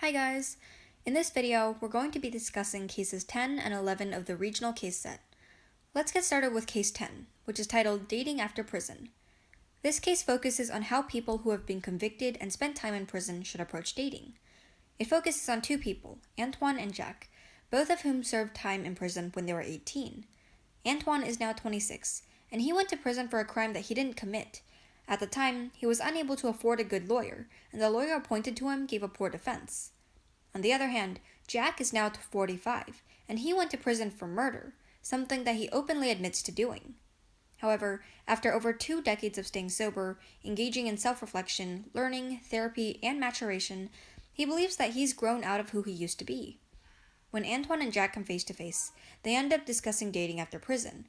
Hi guys! In this video, we're going to be discussing cases 10 and 11 of the regional case set. Let's get started with case 10, which is titled Dating After Prison. This case focuses on how people who have been convicted and spent time in prison should approach dating. It focuses on two people, Antoine and Jack, both of whom served time in prison when they were 18. Antoine is now 26, and he went to prison for a crime that he didn't commit. At the time, he was unable to afford a good lawyer, and the lawyer appointed to him gave a poor defense. On the other hand, Jack is now 45, and he went to prison for murder, something that he openly admits to doing. However, after over 2 decades of staying sober, engaging in self-reflection, learning, therapy, and maturation, he believes that he's grown out of who he used to be. When Antoine and Jack come face to face, they end up discussing dating after prison.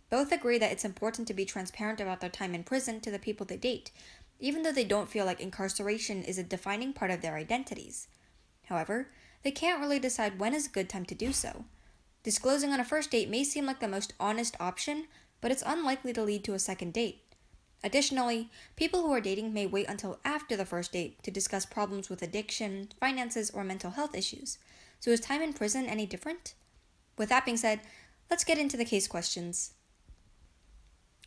Both agree that it's important to be transparent about their time in prison to the people they date, even though they don't feel like incarceration is a defining part of their identities. However, they can't really decide when is a good time to do so. Disclosing on a first date may seem like the most honest option, but it's unlikely to lead to a second date. Additionally, people who are dating may wait until after the first date to discuss problems with addiction, finances, or mental health issues. So is time in prison any different? With that being said, let's get into the case questions.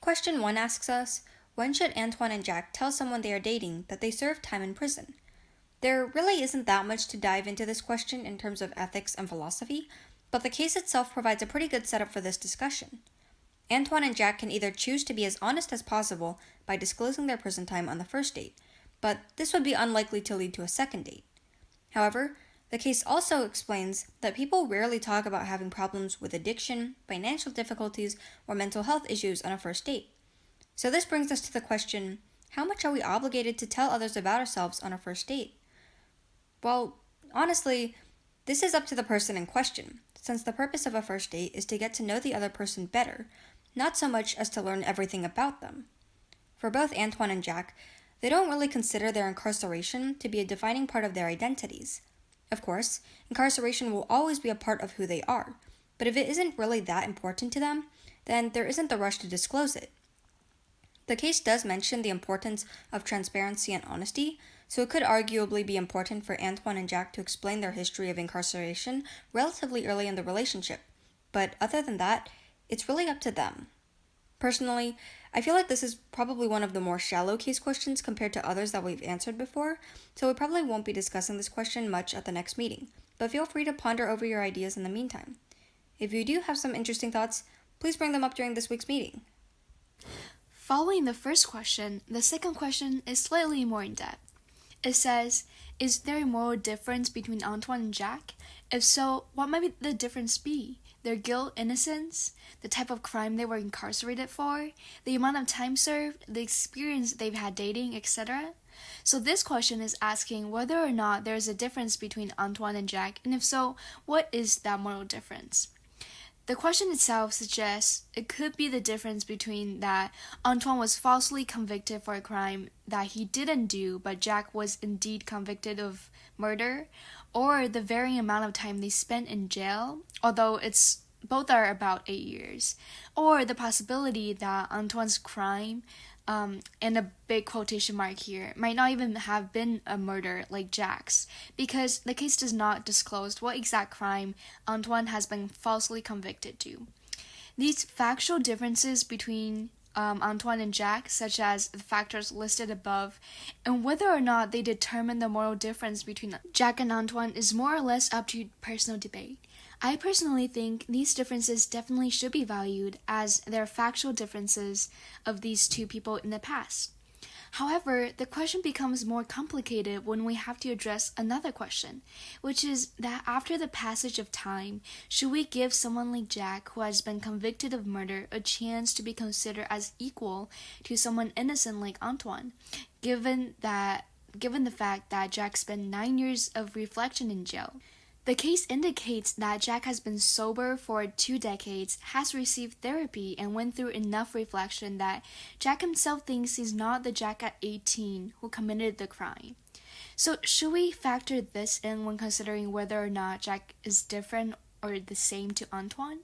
Question 1 asks us, when should Antoine and Jack tell someone they are dating that they served time in prison? There really isn't that much to dive into this question in terms of ethics and philosophy, but the case itself provides a pretty good setup for this discussion. Antoine and Jack can either choose to be as honest as possible by disclosing their prison time on the first date, but this would be unlikely to lead to a second date. However, the case also explains that people rarely talk about having problems with addiction, financial difficulties, or mental health issues on a first date. So this brings us to the question, how much are we obligated to tell others about ourselves on a first date? Well, honestly, this is up to the person in question, since the purpose of a first date is to get to know the other person better, not so much as to learn everything about them. For both Antoine and Jack, they don't really consider their incarceration to be a defining part of their identities. Of course, incarceration will always be a part of who they are, but if it isn't really that important to them, then there isn't the rush to disclose it. The case does mention the importance of transparency and honesty, so it could arguably be important for Antoine and Jack to explain their history of incarceration relatively early in the relationship, but other than that, it's really up to them. Personally, I feel like this is probably one of the more shallow case questions compared to others that we've answered before, so we probably won't be discussing this question much at the next meeting, but feel free to ponder over your ideas in the meantime. If you do have some interesting thoughts, please bring them up during this week's meeting. Following the first question, the second question is slightly more in-depth. It says, is there a moral difference between Antoine and Jack? If so, what might the difference be? Their guilt, innocence, the type of crime they were incarcerated for, the amount of time served, the experience they've had dating, etc.? So this question is asking whether or not there is a difference between Antoine and Jack, and if so, what is that moral difference? The question itself suggests it could be the difference between that Antoine was falsely convicted for a crime that he didn't do, but Jack was indeed convicted of murder, or the varying amount of time they spent in jail, although both are about 8 years, or the possibility that Antoine's crime, and a big quotation mark here, might not even have been a murder like Jack's, because the case does not disclose what exact crime Antoine has been falsely convicted to. These factual differences between Antoine and Jack, such as the factors listed above, and whether or not they determine the moral difference between Jack and Antoine is more or less up to personal debate. I personally think these differences definitely should be valued as there are factual differences of these two people in the past. However, the question becomes more complicated when we have to address another question, which is that after the passage of time, should we give someone like Jack, who has been convicted of murder, a chance to be considered as equal to someone innocent like Antoine, given the fact that Jack spent 9 years of reflection in jail? The case indicates that Jack has been sober for 2 decades, has received therapy, and went through enough reflection that Jack himself thinks he's not the Jack at 18 who committed the crime. So should we factor this in when considering whether or not Jack is different or the same to Antoine?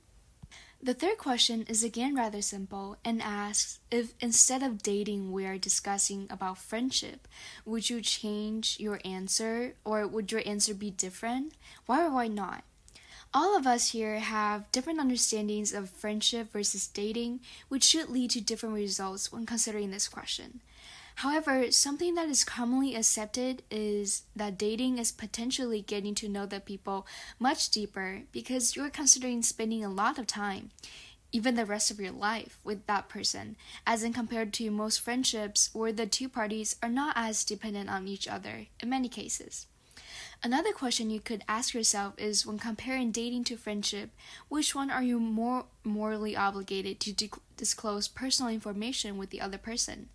The third question is again rather simple and asks if instead of dating we are discussing about friendship, would you change your answer or would your answer be different? Why or why not? All of us here have different understandings of friendship versus dating, which should lead to different results when considering this question. However, something that is commonly accepted is that dating is potentially getting to know the people much deeper because you're considering spending a lot of time, even the rest of your life, with that person, as in compared to most friendships where the two parties are not as dependent on each other in many cases. Another question you could ask yourself is when comparing dating to friendship, which one are you more morally obligated to disclose personal information with the other person?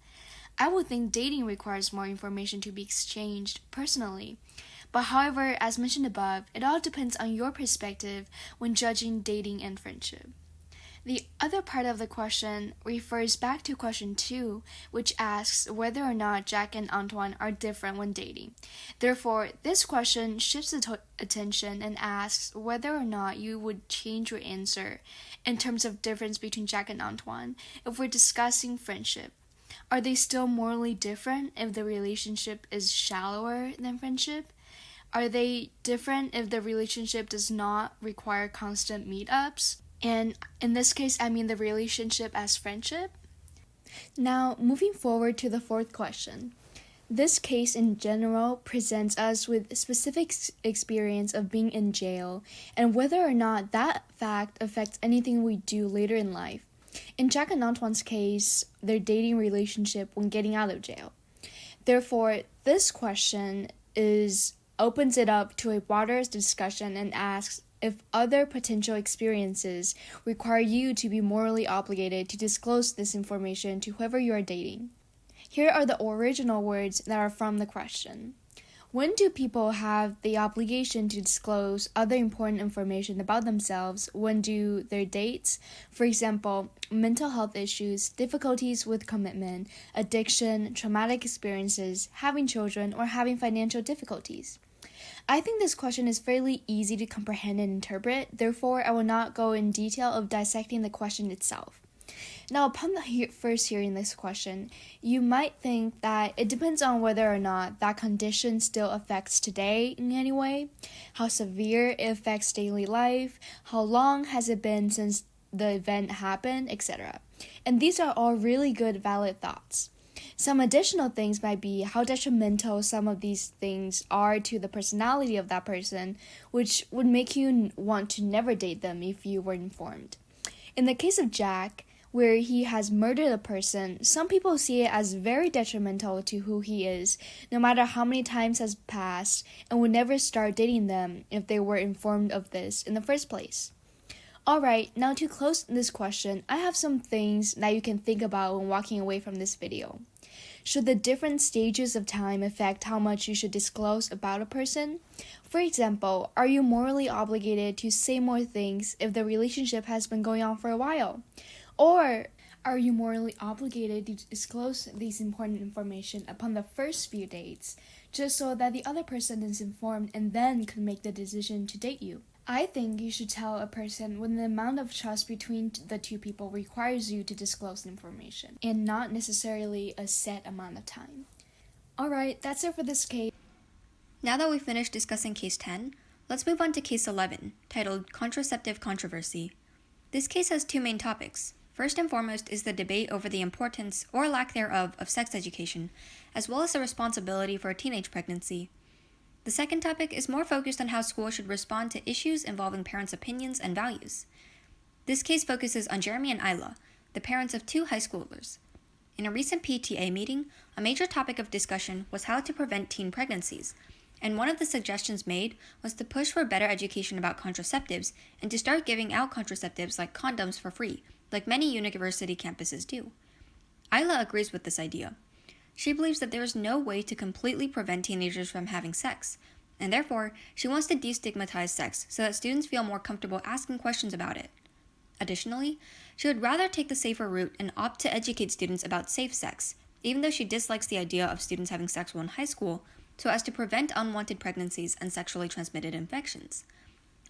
I would think dating requires more information to be exchanged personally. But however, as mentioned above, it all depends on your perspective when judging dating and friendship. The other part of the question refers back to question 2, which asks whether or not Jack and Antoine are different when dating. Therefore, this question shifts the attention and asks whether or not you would change your answer in terms of difference between Jack and Antoine if we're discussing friendship. Are they still morally different if the relationship is shallower than friendship? Are they different if the relationship does not require constant meetups? And in this case, I mean the relationship as friendship. Now, moving forward to the fourth question. This case in general presents us with specific experience of being in jail and whether or not that fact affects anything we do later in life. In Jack and Antoine's case, their dating relationship when getting out of jail. Therefore, this question opens it up to a broader discussion and asks if other potential experiences require you to be morally obligated to disclose this information to whoever you are dating. Here are the original words that are from the question. When do people have the obligation to disclose other important information about themselves? When do their dates? For example, mental health issues, difficulties with commitment, addiction, traumatic experiences, having children, or having financial difficulties. I think this question is fairly easy to comprehend and interpret, therefore I will not go in detail of dissecting the question itself. Now, upon first hearing this question, you might think that it depends on whether or not that condition still affects today in any way, how severe it affects daily life, how long has it been since the event happened, etc. And these are all really good, valid thoughts. Some additional things might be how detrimental some of these things are to the personality of that person, which would make you want to never date them if you were informed. In the case of Jack, where he has murdered a person, some people see it as very detrimental to who he is, no matter how many times has passed, and would never start dating them if they were informed of this in the first place. Alright, now to close this question, I have some things that you can think about when walking away from this video. Should the different stages of time affect how much you should disclose about a person? For example, are you morally obligated to say more things if the relationship has been going on for a while? Or are you morally obligated to disclose these important information upon the first few dates, just so that the other person is informed and then can make the decision to date you? I think you should tell a person when the amount of trust between the two people requires you to disclose information, and not necessarily a set amount of time. Alright, that's it for this case. Now that we've finished discussing case 10, let's move on to case 11, titled Contraceptive Controversy. This case has two main topics. First and foremost is the debate over the importance, or lack thereof, of sex education, as well as the responsibility for a teenage pregnancy. The second topic is more focused on how schools should respond to issues involving parents' opinions and values. This case focuses on Jeremy and Isla, the parents of two high schoolers. In a recent PTA meeting, a major topic of discussion was how to prevent teen pregnancies, and one of the suggestions made was to push for better education about contraceptives and to start giving out contraceptives like condoms for free, like many university campuses do. Isla agrees with this idea. She believes that there is no way to completely prevent teenagers from having sex, and therefore, she wants to destigmatize sex so that students feel more comfortable asking questions about it. Additionally, she would rather take the safer route and opt to educate students about safe sex, even though she dislikes the idea of students having sex while in high school, so as to prevent unwanted pregnancies and sexually transmitted infections.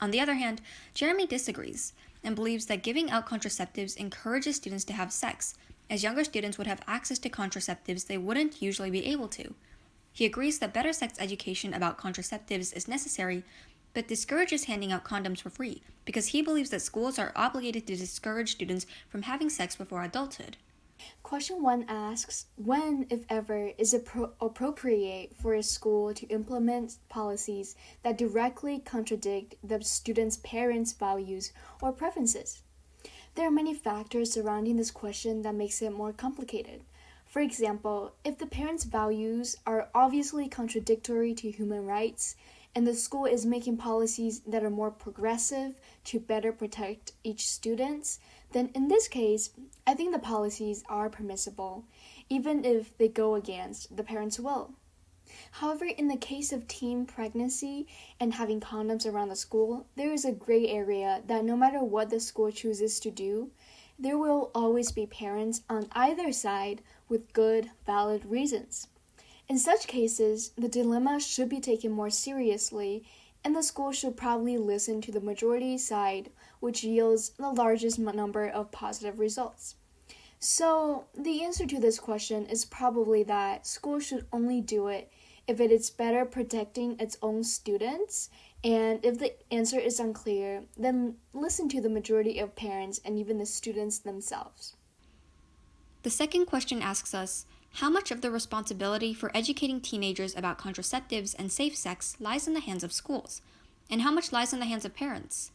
On the other hand, Jeremy disagrees. and believes that giving out contraceptives encourages students to have sex, as younger students would have access to contraceptives they wouldn't usually be able to. He agrees that better sex education about contraceptives is necessary, but discourages handing out condoms for free because he believes that schools are obligated to discourage students from having sex before adulthood. Question 1 asks, when, if ever, is it appropriate for a school to implement policies that directly contradict the student's parents' values or preferences? There are many factors surrounding this question that makes it more complicated. For example, if the parents' values are obviously contradictory to human rights, and the school is making policies that are more progressive to better protect each student, then in this case, I think the policies are permissible, even if they go against the parents' will. However, in the case of teen pregnancy and having condoms around the school, there is a gray area that no matter what the school chooses to do, there will always be parents on either side with good, valid reasons. In such cases, the dilemma should be taken more seriously, and the school should probably listen to the majority side, which yields the largest number of positive results. So, the answer to this question is probably that schools should only do it if it is better protecting its own students, and if the answer is unclear, then listen to the majority of parents and even the students themselves. The second question asks us, how much of the responsibility for educating teenagers about contraceptives and safe sex lies in the hands of schools, and how much lies in the hands of parents?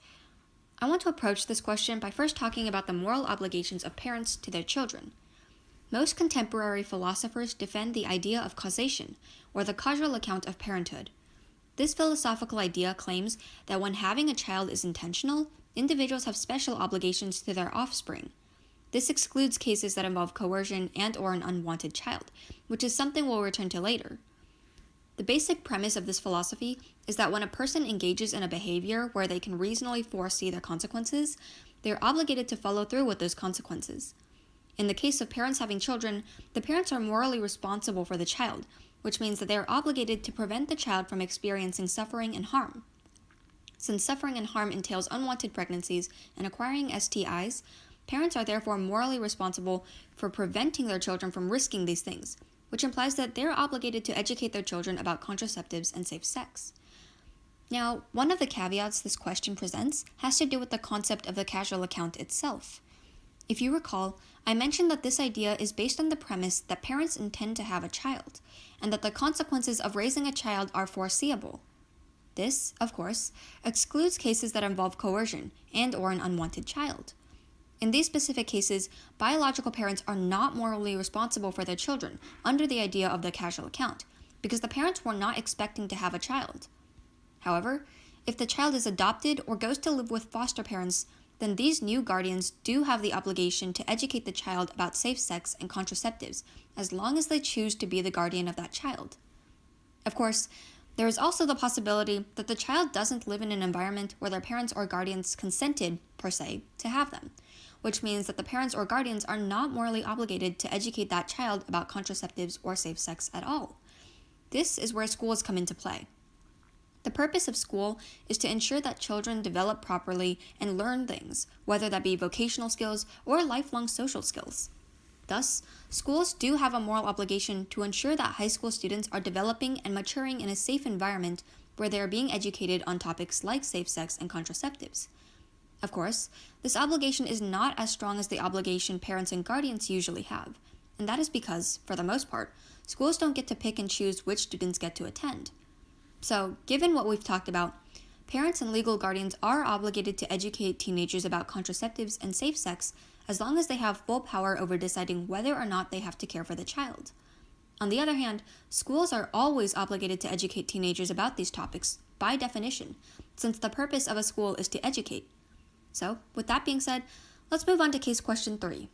I want to approach this question by first talking about the moral obligations of parents to their children. Most contemporary philosophers defend the idea of causation, or the causal account of parenthood. This philosophical idea claims that when having a child is intentional, individuals have special obligations to their offspring. This excludes cases that involve coercion and/or an unwanted child, which is something we'll return to later. The basic premise of this philosophy is that when a person engages in a behavior where they can reasonably foresee the consequences, they are obligated to follow through with those consequences. In the case of parents having children, the parents are morally responsible for the child, which means that they are obligated to prevent the child from experiencing suffering and harm. Since suffering and harm entails unwanted pregnancies and acquiring STIs, parents are therefore morally responsible for preventing their children from risking these things, which implies that they're obligated to educate their children about contraceptives and safe sex. Now, one of the caveats this question presents has to do with the concept of the causal account itself. If you recall, I mentioned that this idea is based on the premise that parents intend to have a child, and that the consequences of raising a child are foreseeable. This, of course, excludes cases that involve coercion and/or an unwanted child. In these specific cases, biological parents are not morally responsible for their children under the idea of the causal account, because the parents were not expecting to have a child. However, if the child is adopted or goes to live with foster parents, then these new guardians do have the obligation to educate the child about safe sex and contraceptives, as long as they choose to be the guardian of that child. Of course, there is also the possibility that the child doesn't live in an environment where their parents or guardians consented, per se, to have them, which means that the parents or guardians are not morally obligated to educate that child about contraceptives or safe sex at all. This is where schools come into play. The purpose of school is to ensure that children develop properly and learn things, whether that be vocational skills or lifelong social skills. Thus, schools do have a moral obligation to ensure that high school students are developing and maturing in a safe environment where they are being educated on topics like safe sex and contraceptives. Of course, this obligation is not as strong as the obligation parents and guardians usually have, and that is because, for the most part, schools don't get to pick and choose which students get to attend. So, given what we've talked about, parents and legal guardians are obligated to educate teenagers about contraceptives and safe sex as long as they have full power over deciding whether or not they have to care for the child. On the other hand, schools are always obligated to educate teenagers about these topics, by definition, since the purpose of a school is to educate. So, with that being said, let's move on to case question 3.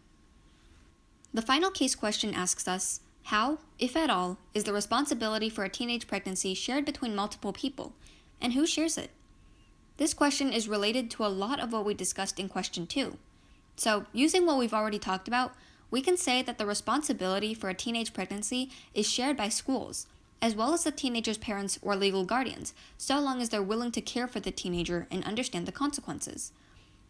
The final case question asks us, how, if at all, is the responsibility for a teenage pregnancy shared between multiple people, and who shares it? This question is related to a lot of what we discussed in question 2. So, using what we've already talked about, we can say that the responsibility for a teenage pregnancy is shared by schools, as well as the teenager's parents or legal guardians, so long as they're willing to care for the teenager and understand the consequences.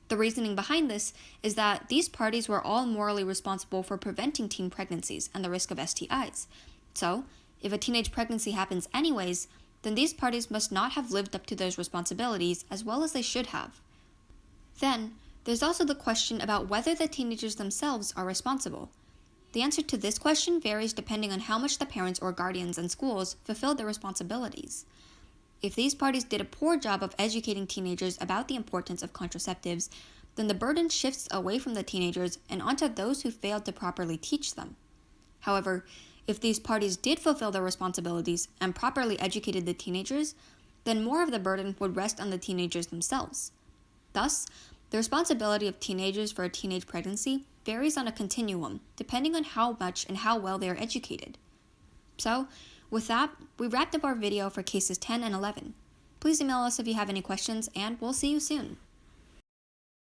The reasoning behind this is that these parties were all morally responsible for preventing teen pregnancies and the risk of STIs. So, if a teenage pregnancy happens anyways, then these parties must not have lived up to those responsibilities as well as they should have. Then, there's also the question about whether the teenagers themselves are responsible. The answer to this question varies depending on how much the parents or guardians and schools fulfilled their responsibilities. If these parties did a poor job of educating teenagers about the importance of contraceptives, then the burden shifts away from the teenagers and onto those who failed to properly teach them. However, if these parties did fulfill their responsibilities and properly educated the teenagers, then more of the burden would rest on the teenagers themselves. Thus, the responsibility of teenagers for a teenage pregnancy varies on a continuum, depending on how much and how well they are educated. So, with that, we wrapped up our video for cases 10 and 11. Please email us if you have any questions, and we'll see you soon.